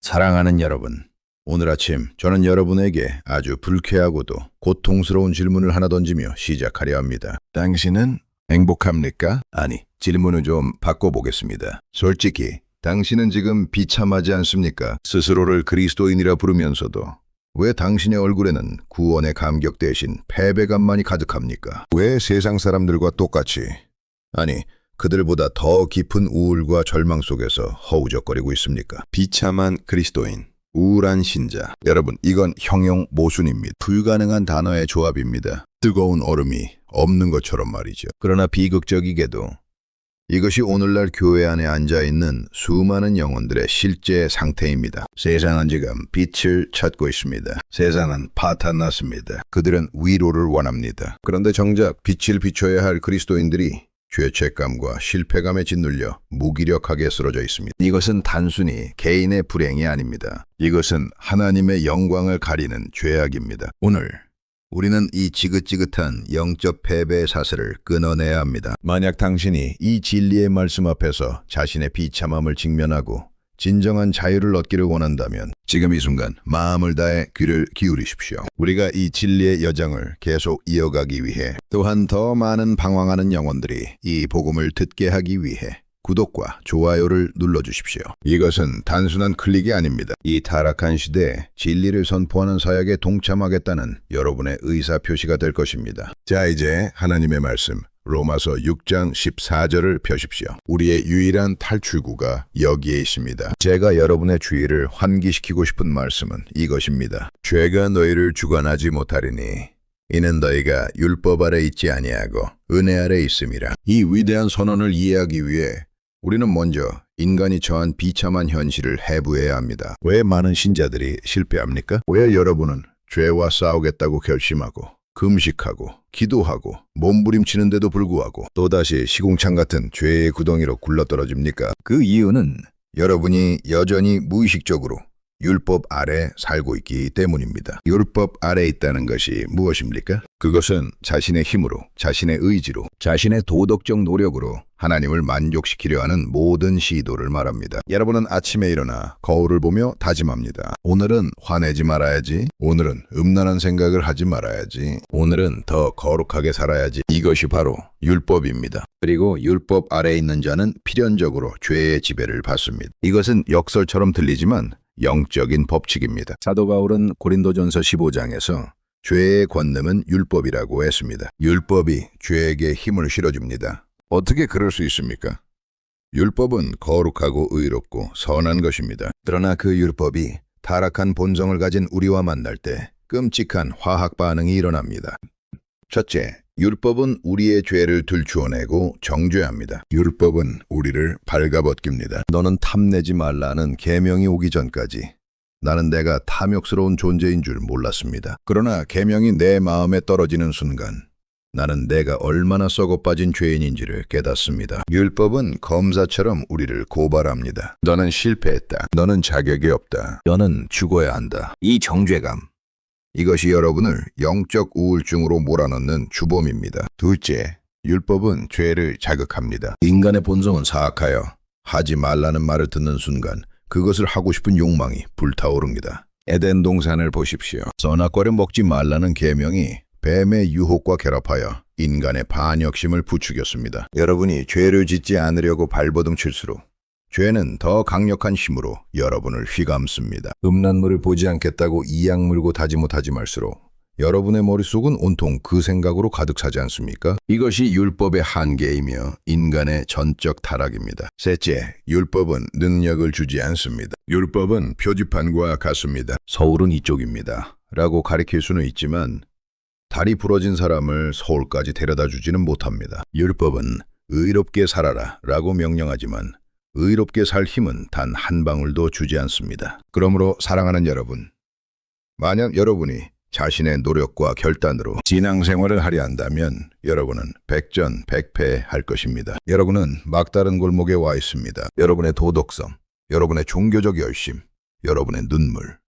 사랑하는 여러분, 오늘 아침 저는 여러분에게 아주 불쾌하고도 고통스러운 질문을 하나 던지며 시작하려 합니다. 당신은 행복합니까? 아니, 질문을 좀 바꿔보겠습니다. 솔직히 당신은 지금 비참하지 않습니까? 스스로를 그리스도인이라 부르면서도 왜 당신의 얼굴에는 구원의 감격 대신 패배감만이 가득합니까? 왜 세상 사람들과 똑같이, 아니 그들보다 더 깊은 우울과 절망 속에서 허우적거리고 있습니까? 비참한 그리스도인, 우울한 신자. 여러분, 이건 형용 모순입니다. 불가능한 단어의 조합입니다. 뜨거운 얼음이 없는 것처럼 말이죠. 그러나 비극적이게도 이것이 오늘날 교회 안에 앉아있는 수많은 영혼들의 실제 상태입니다. 세상은 지금 빛을 찾고 있습니다. 세상은 파탄났습니다. 그들은 위로를 원합니다. 그런데 정작 빛을 비춰야 할 그리스도인들이 죄책감과 실패감에 짓눌려 무기력하게 쓰러져 있습니다. 이것은 단순히 개인의 불행이 아닙니다. 이것은 하나님의 영광을 가리는 죄악입니다. 오늘 우리는 이 지긋지긋한 영적 패배의 사슬을 끊어내야 합니다. 만약 당신이 이 진리의 말씀 앞에서 자신의 비참함을 직면하고 진정한 자유를 얻기를 원한다면 지금 이 순간 마음을 다해 귀를 기울이십시오. 우리가 이 진리의 여정을 계속 이어가기 위해, 또한 더 많은 방황하는 영혼들이 이 복음을 듣게 하기 위해 구독과 좋아요를 눌러주십시오. 이것은 단순한 클릭이 아닙니다. 이 타락한 시대에 진리를 선포하는 사역에 동참하겠다는 여러분의 의사표시가 될 것입니다. 자, 이제 하나님의 말씀 로마서 6장 14절을 펴십시오. 우리의 유일한 탈출구가 여기에 있습니다. 제가 여러분의 주의를 환기시키고 싶은 말씀은 이것입니다. 죄가 너희를 주관하지 못하리니 이는 너희가 율법 아래 있지 아니하고 은혜 아래 있음이라. 이 위대한 선언을 이해하기 위해 우리는 먼저 인간이 처한 비참한 현실을 해부해야 합니다. 왜 많은 신자들이 실패합니까? 왜 여러분은 죄와 싸우겠다고 결심하고 금식하고 기도하고 몸부림치는데도 불구하고 또다시 시궁창 같은 죄의 구덩이로 굴러떨어집니까? 그 이유는 여러분이 여전히 무의식적으로 율법 아래 살고 있기 때문입니다. 율법 아래 있다는 것이 무엇입니까? 그것은 자신의 힘으로, 자신의 의지로, 자신의 도덕적 노력으로 하나님을 만족시키려 하는 모든 시도를 말합니다. 여러분은 아침에 일어나 거울을 보며 다짐합니다. 오늘은 화내지 말아야지. 오늘은 음란한 생각을 하지 말아야지. 오늘은 더 거룩하게 살아야지. 이것이 바로 율법입니다. 그리고 율법 아래 있는 자는 필연적으로 죄의 지배를 받습니다. 이것은 역설처럼 들리지만 영적인 법칙입니다. 사도 바울은 고린도전서 15장에서 죄의 권능은 율법이라고 했습니다. 율법이 죄에게 힘을 실어줍니다. 어떻게 그럴 수 있습니까? 율법은 거룩하고 의롭고 선한 것입니다. 그러나 그 율법이 타락한 본성을 가진 우리와 만날 때 끔찍한 화학 반응이 일어납니다. 첫째, 율법은 우리의 죄를 들추어내고 정죄합니다. 율법은 우리를 발가벗깁니다. 너는 탐내지 말라는 계명이 오기 전까지 나는 내가 탐욕스러운 존재인 줄 몰랐습니다. 그러나 계명이 내 마음에 떨어지는 순간 나는 내가 얼마나 썩어빠진 죄인인지를 깨닫습니다. 율법은 검사처럼 우리를 고발합니다. 너는 실패했다. 너는 자격이 없다. 너는 죽어야 한다. 이 정죄감, 이것이 여러분을 영적 우울증으로 몰아넣는 주범입니다. 둘째, 율법은 죄를 자극합니다. 인간의 본성은 사악하여 하지 말라는 말을 듣는 순간 그것을 하고 싶은 욕망이 불타오릅니다. 에덴 동산을 보십시오. 선악과를 먹지 말라는 계명이 뱀의 유혹과 결합하여 인간의 반역심을 부추겼습니다. 여러분이 죄를 짓지 않으려고 발버둥 칠수록 죄는 더 강력한 힘으로 여러분을 휘감습니다. 음란물을 보지 않겠다고 이악 물고 다짐하지 말수록 여러분의 머릿속은 온통 그 생각으로 가득 차지 않습니까? 이것이 율법의 한계이며 인간의 전적 타락입니다. 셋째, 율법은 능력을 주지 않습니다. 율법은 표지판과 같습니다. 서울은 이쪽입니다. 라고 가리킬 수는 있지만 다리 부러진 사람을 서울까지 데려다 주지는 못합니다. 율법은 의롭게 살아라 라고 명령하지만 의롭게 살 힘은 단 한 방울도 주지 않습니다. 그러므로 사랑하는 여러분, 만약 여러분이 자신의 노력과 결단으로 신앙생활을 하려 한다면 여러분은 백전백패할 것입니다. 여러분은 막다른 골목에 와 있습니다. 여러분의 도덕성, 여러분의 종교적 열심, 여러분의 눈물,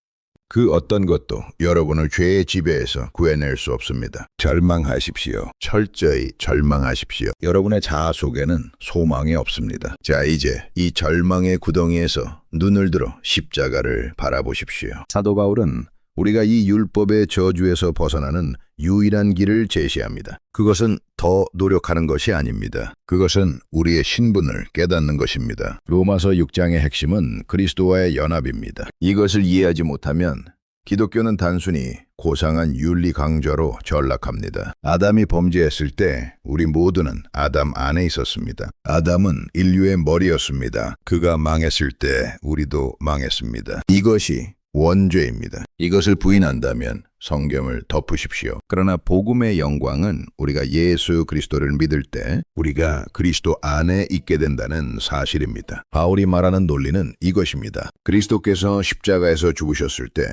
그 어떤 것도 여러분을 죄의 지배에서 구해낼 수 없습니다. 절망하십시오. 철저히 절망하십시오. 여러분의 자아 속에는 소망이 없습니다. 자, 이제 이 절망의 구덩이에서 눈을 들어 십자가를 바라보십시오. 사도 바울은 우리가 이 율법의 저주에서 벗어나는 유일한 길을 제시합니다. 그것은 더 노력하는 것이 아닙니다. 그것은 우리의 신분을 깨닫는 것입니다. 로마서 6장의 핵심은 그리스도와의 연합입니다. 이것을 이해하지 못하면 기독교는 단순히 고상한 윤리 강좌로 전락합니다. 아담이 범죄했을 때 우리 모두는 아담 안에 있었습니다. 아담은 인류의 머리였습니다. 그가 망했을 때 우리도 망했습니다. 이것이 원죄입니다. 이것을 부인한다면 성경을 덮으십시오. 그러나 복음의 영광은 우리가 예수 그리스도를 믿을 때 우리가 그리스도 안에 있게 된다는 사실입니다. 바울이 말하는 논리는 이것입니다. 그리스도께서 십자가에서 죽으셨을 때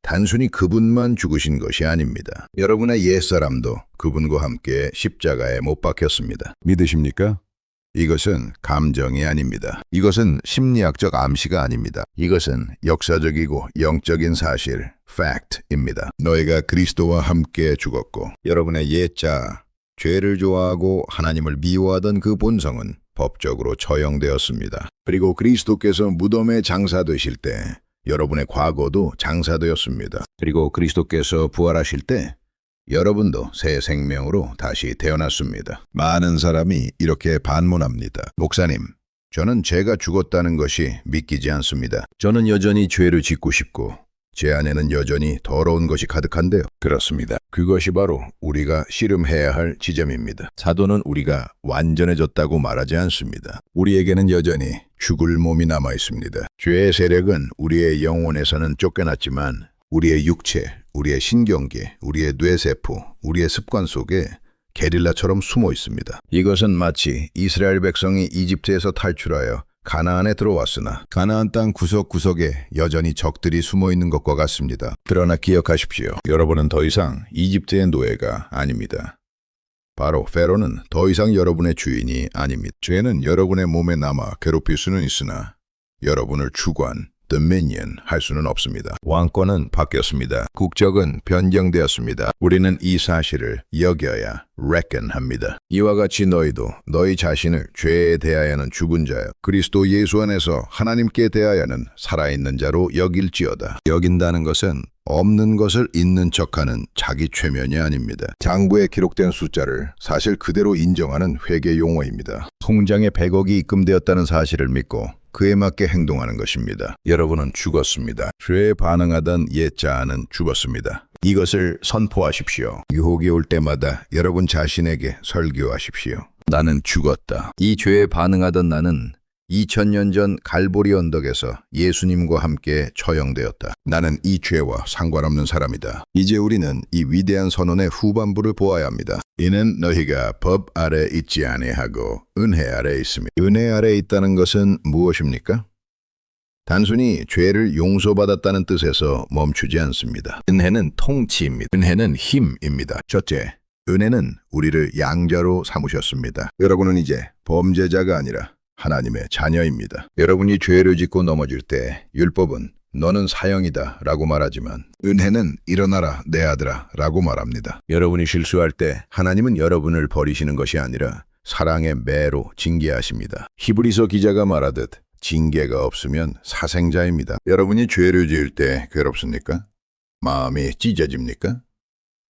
단순히 그분만 죽으신 것이 아닙니다. 여러분의 옛사람도 그분과 함께 십자가에 못 박혔습니다. 믿으십니까? 이것은 감정이 아닙니다. 이것은 심리학적 암시가 아닙니다. 이것은 역사적이고 영적인 사실, fact입니다. 너희가 그리스도와 함께 죽었고 여러분의 옛자, 죄를 좋아하고 하나님을 미워하던 그 본성은 법적으로 처형되었습니다. 그리고 그리스도께서 무덤에 장사되실 때 여러분의 과거도 장사되었습니다. 그리고 그리스도께서 부활하실 때 여러분도 새 생명으로 다시 태어났습니다. 많은 사람이 이렇게 반문합니다. 목사님, 저는 죄가 죽었다는 것이 믿기지 않습니다. 저는 여전히 죄를 짓고 싶고 제 안에는 여전히 더러운 것이 가득한데요. 그렇습니다. 그것이 바로 우리가 씨름해야 할 지점입니다. 사도는 우리가 완전해졌다고 말하지 않습니다. 우리에게는 여전히 죽을 몸이 남아 있습니다. 죄의 세력은 우리의 영혼에서는 쫓겨났지만 우리의 육체, 우리의 신경계, 우리의 뇌세포, 우리의 습관 속에 게릴라처럼 숨어 있습니다. 이것은 마치 이스라엘 백성이 이집트에서 탈출하여 가나안에 들어왔으나 가나안 땅 구석구석에 여전히 적들이 숨어 있는 것과 같습니다. 그러나 기억하십시오. 여러분은 더 이상 이집트의 노예가 아닙니다. 바로 페로는 더 이상 여러분의 주인이 아닙니다. 죄는 여러분의 몸에 남아 괴롭힐 수는 있으나 여러분을 주관, dominion 할 수는 없습니다. 왕권은 바뀌었습니다. 국적은 변경되었습니다. 우리는 이 사실을 여겨야 reckon 합니다. 이와 같이 너희도 너희 자신을 죄에 대하여는 죽은 자요 그리스도 예수 안에서 하나님께 대하여는 살아있는 자로 여길지어다. 여긴다는 것은 없는 것을 있는 척하는 자기 최면이 아닙니다. 장부에 기록된 숫자를 사실 그대로 인정하는 회계 용어입니다. 통장에 100억이 입금되었다는 사실을 믿고 그에 맞게 행동하는 것입니다. 여러분은 죽었습니다. 죄에 반응하던 옛 자아는 죽었습니다. 이것을 선포하십시오. 유혹이 올 때마다 여러분 자신에게 설교하십시오. 나는 죽었다. 이 죄에 반응하던 나는 2000년 전 갈보리 언덕에서 예수님과 함께 처형되었다. 나는 이 죄와 상관없는 사람이다. 이제 우리는 이 위대한 선언의 후반부를 보아야 합니다. 이는 너희가 법 아래 있지 아니하고 은혜 아래 있으며 은혜 아래 있다는 것은 무엇입니까? 단순히 죄를 용서받았다는 뜻에서 멈추지 않습니다. 은혜는 통치입니다. 은혜는 힘입니다. 첫째, 은혜는 우리를 양자로 삼으셨습니다. 여러분은 이제 범죄자가 아니라 하나님의 자녀입니다. 여러분이 죄를 짓고 넘어질 때 율법은 너는 사형이다 라고 말하지만 은혜는 일어나라 내 아들아 라고 말합니다. 여러분이 실수할 때 하나님은 여러분을 버리시는 것이 아니라 사랑의 매로 징계하십니다. 히브리서 기자가 말하듯 징계가 없으면 사생자입니다. 여러분이 죄를 지을 때 괴롭습니까? 마음이 찢어집니까?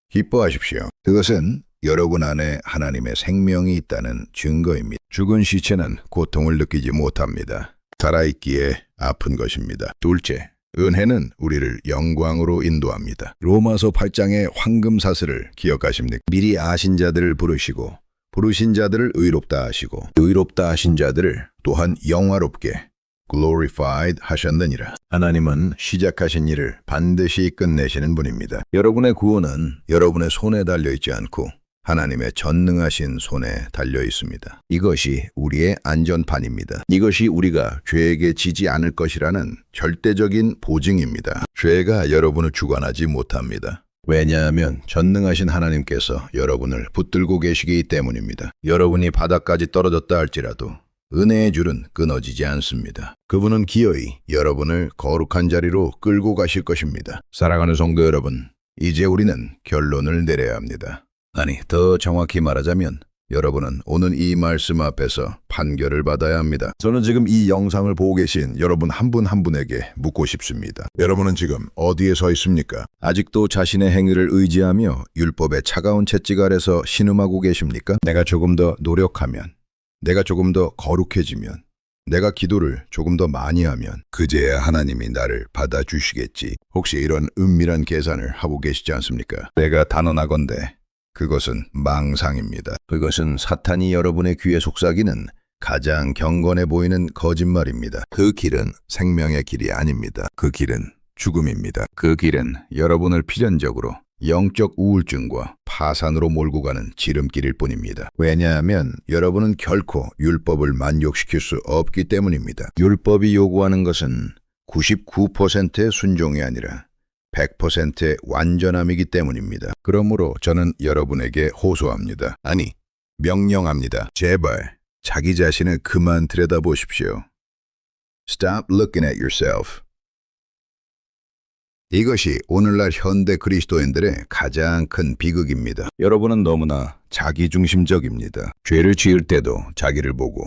기뻐하십시오. 그것은 여러분 안에 하나님의 생명이 있다는 증거입니다. 죽은 시체는 고통을 느끼지 못합니다. 살아있기에 아픈 것입니다. 둘째, 은혜는 우리를 영광으로 인도합니다. 로마서 8장의 황금사슬을 기억하십니까? 미리 아신 자들을 부르시고 부르신 자들을 의롭다 하시고 의롭다 하신 자들을 또한 영화롭게 glorified 하셨느니라. 하나님은 시작하신 일을 반드시 끝내시는 분입니다. 여러분의 구원은 여러분의 손에 달려있지 않고 하나님의 전능하신 손에 달려 있습니다. 이것이 우리의 안전판입니다. 이것이 우리가 죄에게 지지 않을 것이라는 절대적인 보증입니다. 죄가 여러분을 주관하지 못합니다. 왜냐하면 전능하신 하나님께서 여러분을 붙들고 계시기 때문입니다. 여러분이 바닥까지 떨어졌다 할지라도 은혜의 줄은 끊어지지 않습니다. 그분은 기어이 여러분을 거룩한 자리로 끌고 가실 것입니다. 사랑하는 성도 여러분, 이제 우리는 결론을 내려야 합니다. 아니, 더 정확히 말하자면 여러분은 오늘 이 말씀 앞에서 판결을 받아야 합니다. 저는 지금 이 영상을 보고 계신 여러분 한 분 한 분에게 묻고 싶습니다. 여러분은 지금 어디에 서 있습니까? 아직도 자신의 행위를 의지하며 율법의 차가운 채찍 아래서 신음하고 계십니까? 내가 조금 더 노력하면, 내가 조금 더 거룩해지면, 내가 기도를 조금 더 많이 하면 그제야 하나님이 나를 받아주시겠지. 혹시 이런 은밀한 계산을 하고 계시지 않습니까? 내가 단언하건대 그것은 망상입니다. 그것은 사탄이 여러분의 귀에 속삭이는 가장 경건해 보이는 거짓말입니다. 그 길은 생명의 길이 아닙니다. 그 길은 죽음입니다. 그 길은 여러분을 필연적으로 영적 우울증과 파산으로 몰고 가는 지름길일 뿐입니다. 왜냐하면 여러분은 결코 율법을 만족시킬 수 없기 때문입니다. 율법이 요구하는 것은 99%의 순종이 아니라 100%의 완전함이기 때문입니다. 그러므로 저는 여러분에게 호소합니다. 아니, 명령합니다. 제발 자기 자신을 그만 들여다보십시오. Stop looking at yourself. 이것이 오늘날 현대 그리스도인들의 가장 큰 비극입니다. 여러분은 너무나 자기중심적입니다. 죄를 지을 때도 자기를 보고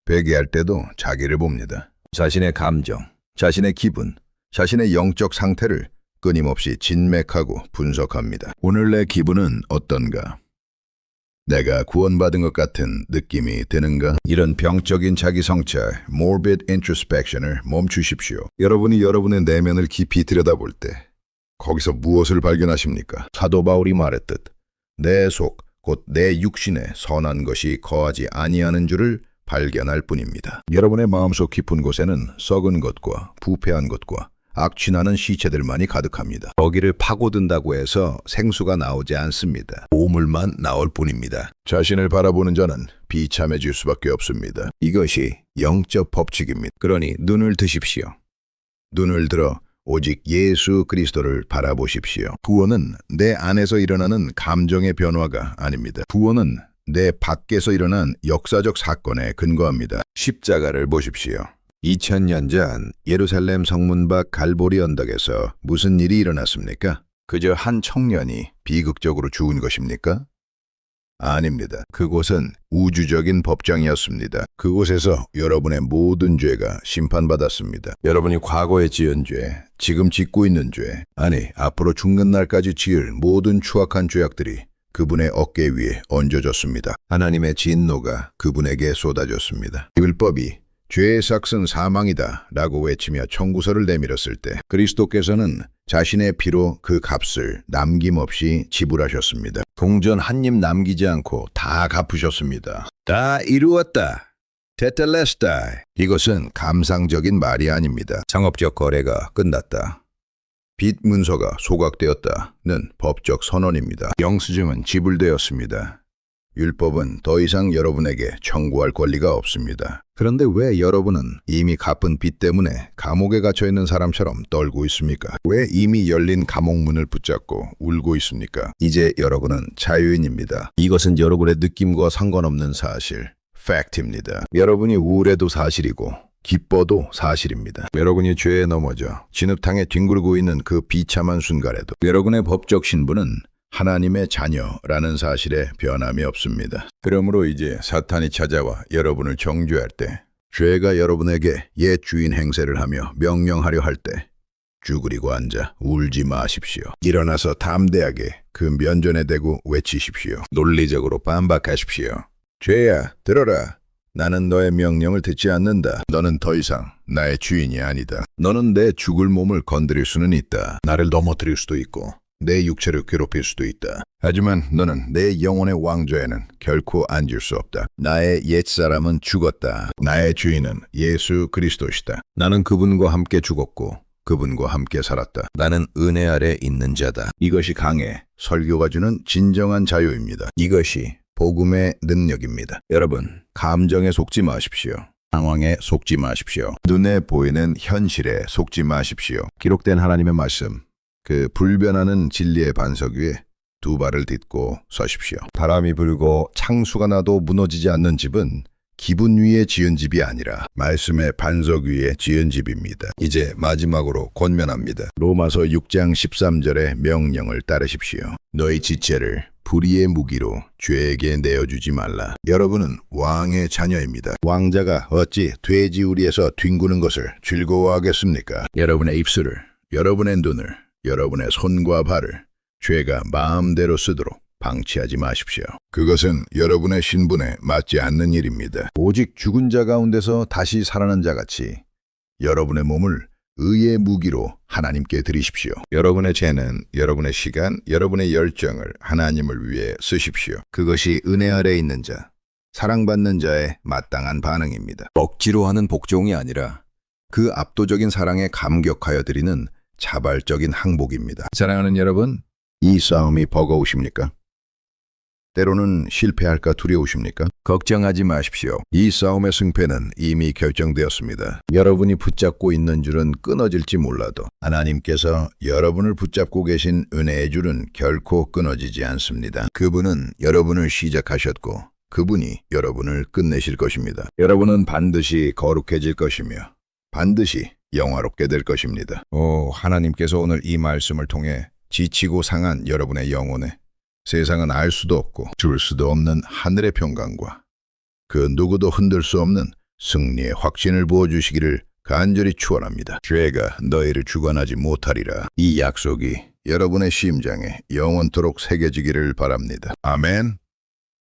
회개할 때도 자기를 봅니다. 자신의 감정, 자신의 기분, 자신의 영적 상태를 끊임없이 진맥하고 분석합니다. 오늘 내 기분은 어떤가? 내가 구원받은 것 같은 느낌이 드는가? 이런 병적인 자기 성찰, morbid introspection을 멈추십시오. 여러분이 여러분의 내면을 깊이 들여다볼 때 거기서 무엇을 발견하십니까? 사도 바울이 말했듯 내 속, 곧 내 육신에 선한 것이 거하지 아니하는 줄을 발견할 뿐입니다. 여러분의 마음속 깊은 곳에는 썩은 것과 부패한 것과 악취나는 시체들만이 가득합니다. 거기를 파고든다고 해서 생수가 나오지 않습니다. 오물만 나올 뿐입니다. 자신을 바라보는 자는 비참해질 수밖에 없습니다. 이것이 영적 법칙입니다. 그러니 눈을 드십시오. 눈을 들어 오직 예수 그리스도를 바라보십시오. 구원은 내 안에서 일어나는 감정의 변화가 아닙니다. 구원은 내 밖에서 일어난 역사적 사건에 근거합니다. 십자가를 보십시오. 2000년 전 예루살렘 성문 밖 갈보리 언덕에서 무슨 일이 일어났습니까? 그저 한 청년이 비극적으로 죽은 것입니까? 아닙니다. 그곳은 우주적인 법정이었습니다. 그곳에서 여러분의 모든 죄가 심판받았습니다. 여러분이 과거에 지은 죄, 지금 짓고 있는 죄, 아니 앞으로 죽는 날까지 지을 모든 추악한 죄악들이 그분의 어깨 위에 얹어졌습니다. 하나님의 진노가 그분에게 쏟아졌습니다. 율법이 죄의 삭은 사망이다 라고 외치며 청구서를 내밀었을 때 그리스도께서는 자신의 피로 그 값을 남김없이 지불하셨습니다. 동전 한 입 남기지 않고 다 갚으셨습니다. 다 이루었다. 테텔레스타이. 이것은 감상적인 말이 아닙니다. 상업적 거래가 끝났다. 빚 문서가 소각되었다는 법적 선언입니다. 영수증은 지불되었습니다. 율법은 더 이상 여러분에게 청구할 권리가 없습니다. 그런데 왜 여러분은 이미 갚은 빚 때문에 감옥에 갇혀있는 사람처럼 떨고 있습니까? 왜 이미 열린 감옥문을 붙잡고 울고 있습니까? 이제 여러분은 자유인입니다. 이것은 여러분의 느낌과 상관없는 사실, 팩트입니다. 여러분이 우울해도 사실이고 기뻐도 사실입니다. 여러분이 죄에 넘어져 진흙탕에 뒹굴고 있는 그 비참한 순간에도 여러분의 법적 신분은 하나님의 자녀라는 사실에 변함이 없습니다. 그러므로 이제 사탄이 찾아와 여러분을 정죄할 때, 죄가 여러분에게 옛 주인 행세를 하며 명령하려 할 때 쭈그리고 앉아 울지 마십시오. 일어나서 담대하게 그 면전에 대고 외치십시오. 논리적으로 반박하십시오. 죄야, 들어라. 나는 너의 명령을 듣지 않는다. 너는 더 이상 나의 주인이 아니다. 너는 내 죽을 몸을 건드릴 수는 있다. 나를 넘어뜨릴 수도 있고 내 육체를 괴롭힐 수도 있다. 하지만 너는 내 영혼의 왕좌에는 결코 앉을 수 없다. 나의 옛사람은 죽었다. 나의 주인은 예수 그리스도시다. 나는 그분과 함께 죽었고 그분과 함께 살았다. 나는 은혜 아래 있는 자다. 이것이 강해 설교가 주는 진정한 자유입니다. 이것이 복음의 능력입니다. 여러분, 감정에 속지 마십시오. 상황에 속지 마십시오. 눈에 보이는 현실에 속지 마십시오. 기록된 하나님의 말씀, 그 불변하는 진리의 반석 위에 두 발을 딛고 서십시오. 바람이 불고 창수가 나도 무너지지 않는 집은 기분 위에 지은 집이 아니라 말씀의 반석 위에 지은 집입니다. 이제 마지막으로 권면합니다. 로마서 6장 13절의 명령을 따르십시오. 너희 지체를 불의의 무기로 죄에게 내어주지 말라. 여러분은 왕의 자녀입니다. 왕자가 어찌 돼지우리에서 뒹구는 것을 즐거워하겠습니까? 여러분의 입술을, 여러분의 눈을, 여러분의 손과 발을 죄가 마음대로 쓰도록 방치하지 마십시오. 그것은 여러분의 신분에 맞지 않는 일입니다. 오직 죽은 자 가운데서 다시 살아난 자 같이 여러분의 몸을 의의 무기로 하나님께 드리십시오. 여러분의 재능, 여러분의 시간, 여러분의 열정을 하나님을 위해 쓰십시오. 그것이 은혜 아래 있는 자, 사랑받는 자의 마땅한 반응입니다. 억지로 하는 복종이 아니라 그 압도적인 사랑에 감격하여 드리는 자발적인 항복입니다. 사랑하는 여러분, 이 싸움이 버거우십니까? 때로는 실패할까 두려우십니까? 걱정하지 마십시오. 이 싸움의 승패는 이미 결정되었습니다. 여러분이 붙잡고 있는 줄은 끊어질지 몰라도 하나님께서 여러분을 붙잡고 계신 은혜의 줄은 결코 끊어지지 않습니다. 그분은 여러분을 시작하셨고 그분이 여러분을 끝내실 것입니다. 여러분은 반드시 거룩해질 것이며 반드시 영화롭게 될 것입니다. 하나님께서 오늘 이 말씀을 통해 지치고 상한 여러분의 영혼에 세상은 알 수도 없고 줄 수도 없는 하늘의 평강과 그 누구도 흔들 수 없는 승리의 확신을 부어주시기를 간절히 축원합니다. 죄가 너희를 주관하지 못하리라. 이 약속이 여러분의 심장에 영원토록 새겨지기를 바랍니다. 아멘.